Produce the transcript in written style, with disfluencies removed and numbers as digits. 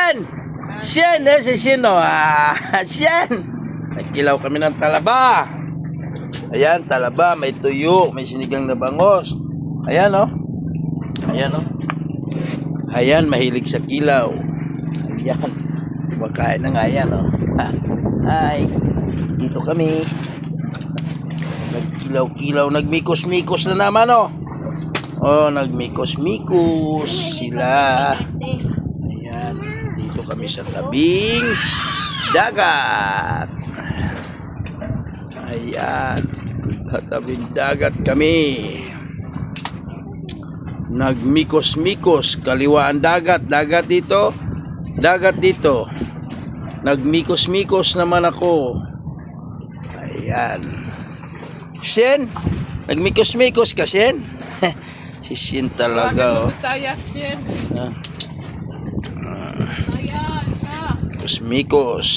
Shen! Shen! Si Shen, oh. Shen! Nagkilaw kami ng talaba. Ayan, talaba. May tuyo. May sinigang na bangos. Ayan, oh. Ayan, oh. Ayan, mahilig sa kilaw. Ayan. Kumakain na nga yan, oh. Hi. Dito kami. Nagkilaw-kilaw. Nagmikos-mikos na naman, oh. Oh, nagmikos-mikos sila. Ayan. Dito kami sa tabing dagat. Ayan. Sa tabing dagat kami. Nagmikos-mikos. Kaliwa ang dagat. Dagat dito. Dagat dito. Nagmikos-mikos naman ako. Ayan. Shen? Nagmikos-mikos ka, Shen? Si Shen talaga, oh. Mikos-mikos.